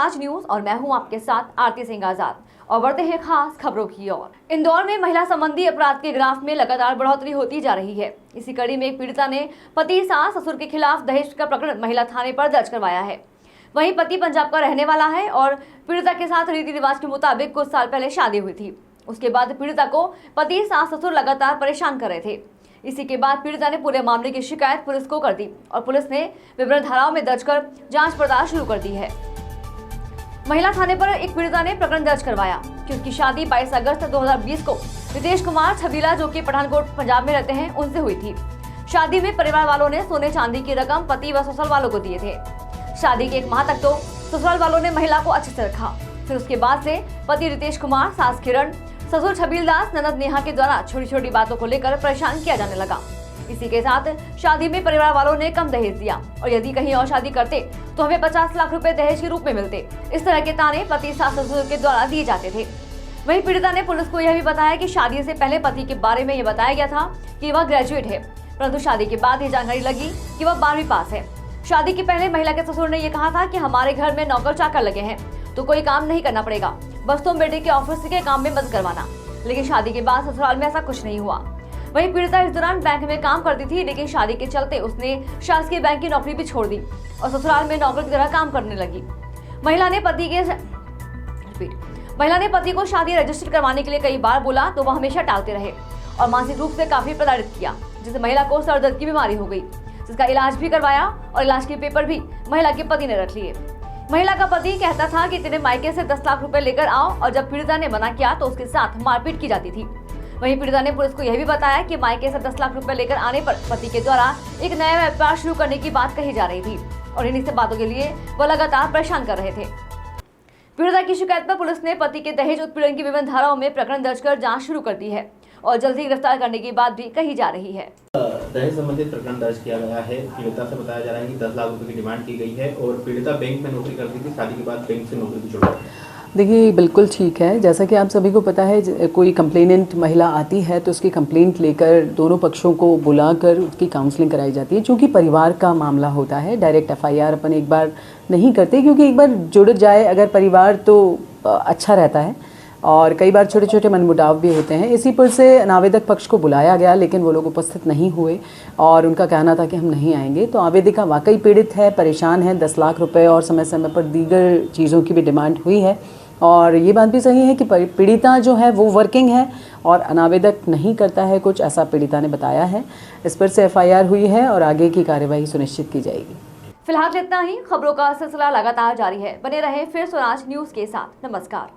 Swaraj news और मैं हूं आपके साथ आरती सिंह आजाद और बढ़ते हैं खास खबरों की ओर। इंदौर में महिला संबंधी अपराध के ग्राफ में लगातार बढ़ोतरी होती जा रही है। इसी कड़ी में एक पीड़िता ने पति सास ससुर के खिलाफ दहेज का प्रकरण महिला थाने पर दर्ज करवाया है। वहीं पति पंजाब का रहने वाला है और पीड़िता के साथ रीति रिवाज के मुताबिक कुछ साल पहले शादी हुई थी। उसके बाद पीड़िता को पति सास ससुर लगातार परेशान कर रहे थे। इसी के बाद पीड़िता ने पूरे मामले की शिकायत पुलिस को कर दी और पुलिस ने विभिन्न धाराओं में दर्ज कर जांच पड़ताल शुरू कर दी है। महिला थाने पर एक पीड़िता ने प्रकरण दर्ज करवाया कि उसकी शादी 22 अगस्त 2020 को रितेश कुमार छबीला, जो कि पठानकोट पंजाब में रहते हैं, उनसे हुई थी। शादी में परिवार वालों ने सोने चांदी की रकम पति व ससुराल वालों को दिए थे। शादी के 1 माह तक तो ससुराल वालों ने महिला को अच्छे से रखा। फिर उसके बाद से पति रितेश कुमार, सास किरण, ससुर छबील दास, ननद नेहा के द्वारा छोटी छोटी बातों को लेकर परेशान किया जाने लगा। इसी के साथ शादी में परिवार वालों ने कम दहेज दिया और यदि कहीं और शादी करते तो हमें 50 लाख रुपए दहेज के रूप में मिलते। इस तरह के ताने पति सास ससुर के द्वारा दिए जाते थे। वहीं पीड़िता ने पुलिस को यह भी बताया कि शादी से पहले पति के बारे में यह बताया गया था कि वह ग्रेजुएट है, परंतु शादी के बाद ये जानकारी लगी कि वह 12वीं पास है। शादी के पहले महिला के ससुर ने यह कहा था कि हमारे घर में नौकर चाकर लगे हैं तो कोई काम नहीं करना पड़ेगा, बस तुम बेटे के ऑफिस के काम में मदद करवाना। लेकिन शादी के बाद ससुराल में ऐसा कुछ नहीं हुआ। वहीं पीड़िता इस दौरान बैंक में काम करती थी, लेकिन शादी के चलते उसने शासकीय बैंक की नौकरी भी छोड़ दी और ससुराल में नौकर की तरह काम करने लगी। महिला ने पति को शादी रजिस्टर करवाने के लिए कई बार बोला तो वह हमेशा टालते रहे और मानसिक रूप से काफी प्रताड़ित किया, जिससे महिला को सर दर्द की बीमारी हो गई, जिसका इलाज भी करवाया और इलाज के पेपर भी महिला के पति ने रख लिए। महिला का पति कहता था कि तेरे मायके से 10 लाख रुपए लेकर आओ, और जब पीड़िता ने मना किया तो उसके साथ मारपीट की जाती थी। वहीं पीड़िता ने पुलिस को यह भी बताया कि मायके से 10 लाख रुपए लेकर आने पर पति के द्वारा एक नया व्यापार शुरू करने की बात कही जा रही थी और इन्हीं से बातों के लिए वह लगातार परेशान कर रहे थे। पीड़िता की शिकायत पर पुलिस ने पति के दहेज उत्पीड़न की विभिन्न धाराओं में प्रकरण दर्ज कर जांच शुरू कर दी है और जल्द ही गिरफ्तार करने की बात भी कही जा रही है। दहेज संबंधित प्रकरण दर्ज किया गया है। पीड़िता से बताया जा रहा है कि 10 लाख रुपए की डिमांड की गई है और पीड़िता बैंक में नौकरी करती थी, शादी के बाद बैंक से नौकरी भी छोड़ दी। देखिए, बिल्कुल ठीक है। जैसा कि आप सभी को पता है, कोई कंप्लेनेंट महिला आती है तो उसकी कंप्लेंट लेकर दोनों पक्षों को बुलाकर उसकी काउंसलिंग कराई जाती है। चूँकि परिवार का मामला होता है, डायरेक्ट एफआईआर अपन एक बार नहीं करते, क्योंकि एक बार जुड़ जाए अगर परिवार तो अच्छा रहता है और कई बार छोटे छोटे मनमुटाव भी होते हैं। इसी पर से आवेदक पक्ष को बुलाया गया, लेकिन वो लोग उपस्थित नहीं हुए और उनका कहना था कि हम नहीं आएंगे। तो आवेदिका वाकई पीड़ित है, परेशान है। 10 लाख रुपए और समय समय पर दीगर चीज़ों की भी डिमांड हुई है और ये बात भी सही है कि पीड़िता जो है वो वर्किंग है और अनावेदक नहीं करता है कुछ, ऐसा पीड़िता ने बताया है। इस पर से एफआईआर हुई है और आगे की कार्यवाही सुनिश्चित की जाएगी। फिलहाल इतना ही। खबरों का सिलसिला लगातार जारी है। बने रहे फिर स्वराज न्यूज के साथ। नमस्कार।